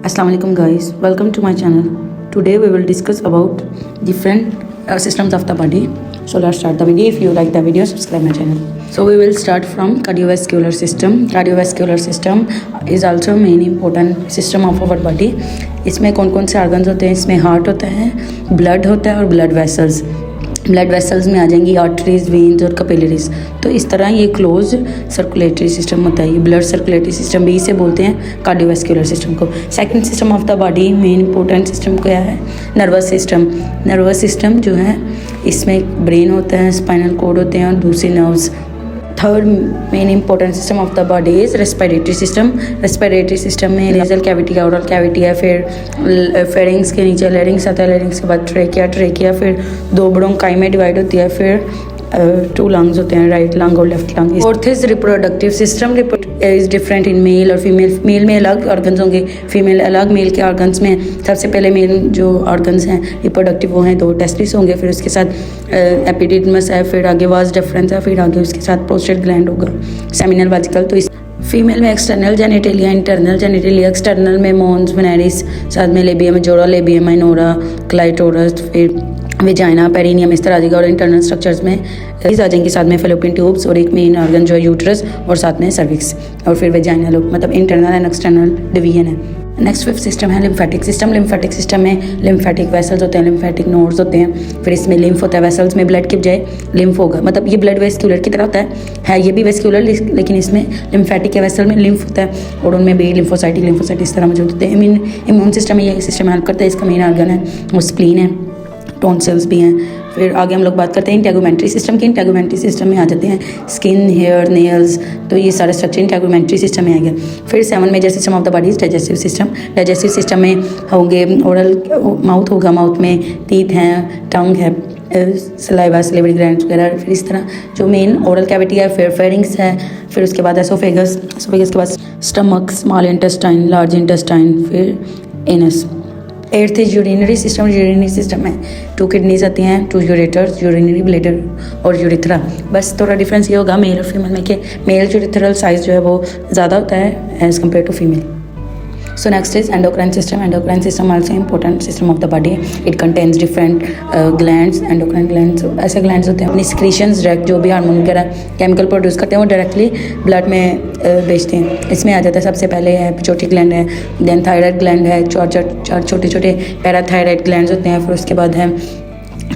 Assalamu alaikum guys, welcome to my channel. Today we will discuss about different systems of the body. So let's start the video. If you like the video, subscribe my channel. So we will start from cardiovascular system. Cardiovascular system is also main important system of our body. इसमें कौन कौन से organs होते हैं? इसमें heart होता है, blood होता है और blood vessels. ब्लड वेसल्स में आ जाएंगी आर्टरीज, वेन्स और कैपिलरीज। तो इस तरह ये क्लोज सर्कुलेटरी सिस्टम होता है। ये ब्लड सर्कुलेटरी सिस्टम भी इसे बोलते हैं कार्डियोवैस्कुलर सिस्टम को। Second system of the body main important system क्या है? Nervous system. नर्वस सिस्टम जो है इसमें ब्रेन होता है, स्पाइनल कॉर्ड होते हैं और दूसरे nerves. Third main important system of the body is respiratory system. Respiratory system में नेजल कैविटी है, ओरल कैविटी है, फिर फेरिंग्स के नीचे लेरिंग्स आता है, लेरिंग्स के बाद ट्रेकिया, फिर दो ब्रोंकाई में डिवाइड होती है, फिर टू लंग्स होते हैं, राइट लंग और left lung. Fourth is reproductive system. Is different in male और फीमेल। मेल में अलग ऑर्गन्स होंगे, फीमेल अलग। मेल के ऑर्गन्स में सबसे पहले मेल जो ऑर्गन्स हैं रिप्रोडक्टिव वो हैं दो टेस्टिस होंगे, फिर उसके साथ एपिडिडमस है, फिर आगे वाज डिफरेंस है, फिर आगे उसके साथ प्रोस्टेट ग्लैंड होगा, सेमिनल वेसिकल। तो इस फीमेल में external genitalia, internal genitalia. External में मोन्स, वेनेरिस, साथ में लेबियम, जोड़ा, लेबियम, माइनोरा, क्लाइटोरस, फिर विजाइना, पेरिनियम, इस तरह आ जाएगा। और इंटरनल स्ट्रक्चर्स में इस आ जाएंगे, साथ में फेलोपियन ट्यूब्स और एक मेन ऑर्गन जो है यूट्रस और साथ में सर्विक्स और फिर वेजाइना लोग, मतलब इंटरनल एंड एक्सटर्नल डिवीजन है। नेक्स्ट फिफ्थ सिस्टम है लिम्फेटिक सिस्टम। लिम्फेटिक सिस्टम में लिम्फेटिक वेसल्स होते हैं, लिम्फेटिक नोड्स होते हैं, फिर इसमें लिम्फ होता है। वेसल्स में ब्लड की बजाय लिम्फ होगा, मतलब ये ब्लड वेस्क्यूलर की तरह होता है ये भी वेस्क्यूलर, लेकिन इसमें लिम्फेटिक के वेसल में लिम्फ होता है और उनमें भी लिम्फोसाइट इस तरह मौजूद होते हैं। इम्यून सिस्टम में ये सिस्टम हेल्प करता है। इसका मेन ऑर्गन है वो स्प्लीन है, टॉन्सिल्स भी हैं। फिर आगे हम लोग बात करते हैं इंटेगुमेंट्री सिस्टम की। इंटेगुमेंट्री सिस्टम में आ जाते हैं स्किन, हेयर, नेल्स, तो ये सारे स्ट्रक्चर इंटेगुमेंट्री सिस्टम में आएंगे। फिर 7 major system of the body is digestive system. Digestive system में होंगे ओरल माउथ होगा, माउथ में टीथ हैं, टंग है, सलाइवा, सिलेवरी ग्लैंड्स वगैरह। फिर इस तरह जो मेन ओरल कैविटी है, फिर फेरिंग्स है, फिर उसके बाद एसोफेगस के बाद stomach, small intestine, large intestine, फिर anus. Eighth is urinary system. Urinary system में 2 किडनीज आती हैं, 2 यूरेटर्स, यूरिनरी ब्लैडर और यूरिथ्रा। बस थोड़ा डिफरेंस ये होगा मेल और फीमेल में कि मेल यूरिथ्रल साइज जो है वो ज़्यादा होता है as compare to female. So next is endocrine system. Endocrine system also important system of the body. It contains different glands. Endocrine glands ऐसे glands होते हैं अपनी secretions डायरेक्ट जो भी हार्मोन वगैरह केमिकल प्रोड्यूस करते हैं वो डायरेक्टली ब्लड में भेजते हैं। इसमें आ जाता है सबसे पहले है पिट्यूटरी ग्लैंड है, देन थायराइड ग्लैंड है, चार छोटे छोटे पैराथायराइड ग्लैंड्स होते हैं, फिर उसके बाद है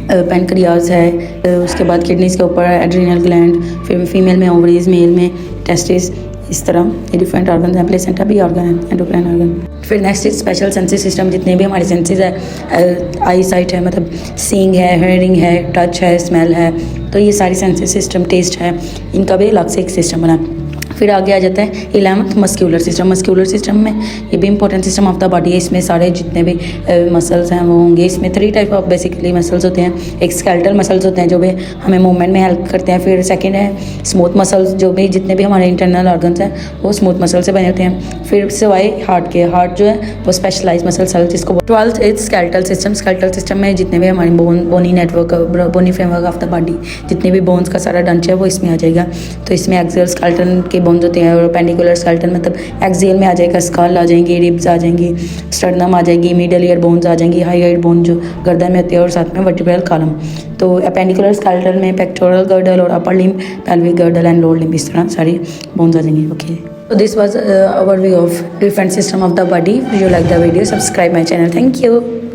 पेनक्रियाज है, उसके बाद किडनीज के ऊपर एड्रीनल ग्लैंड, फिर फीमेल में ओवरीज, मेल में टेस्टिस। इस तरह ये डिफरेंट ऑर्गन हैं। प्लेसेंटा भी ऑर्गन है, एंडोक्राइन ऑर्गन। फिर next is special senses system. जितने भी हमारे सेंसेस है, आई साइट है, मतलब सीइंग है, हेयरिंग है, टच है, स्मेल है, तो ये सारी सेंसेस सिस्टम, टेस्ट है, इनका भी अलग से एक सिस्टम बना। फिर आगे आ जाता है 11th muscular system. Muscular system में ये भी important system of the body है। इसमें सारे जितने भी मसल्स हैं वो होंगे। इसमें 3 टाइप ऑफ बेसिकली मसल्स होते हैं। एक स्केलेटल मसल्स होते हैं जो भी हमें मूवमेंट में हेल्प करते हैं। फिर सेकंड है स्मूथ मसल्स, जो भी जितने भी हमारे इंटरनल ऑर्गन्स हैं वो स्मूथ मसल से बने होते हैं। फिर सिवाय हार्ट के, हार्ट जो है वो स्पेशलाइज मसल जिसको 12th is skeletal system. Skeletal system में जितने भी हमारे bony network, bony framework of the body, जितने भी बोन्स का सारा ढांचा है वो इसमें आ जाएगा। तो इसमें एक्सियल स्केलेटन के बोन्स होते हैं और पेंडिकुलर स्केलेटन मतलब एक्सियल में आ जाएगा, स्कल आ जाएंगी, रिब्स आ जाएंगी, स्टर्नम आ जाएगी, मिडल ईयर बोन्स आ जाएंगी, हाई ईयर बोन जो गर्दन में होती है और साथ में वर्टिब्रल कॉलम। तो पेंडिकुलर स्केलेटन में पेक्टोरल गर्डल और upper limb, pelvic girdle and lower limb, इस तरह सारी बोन्स आ जाएंगी। Okay, so this was our view of different system of the body. If you like the video, subscribe my channel. Thank you.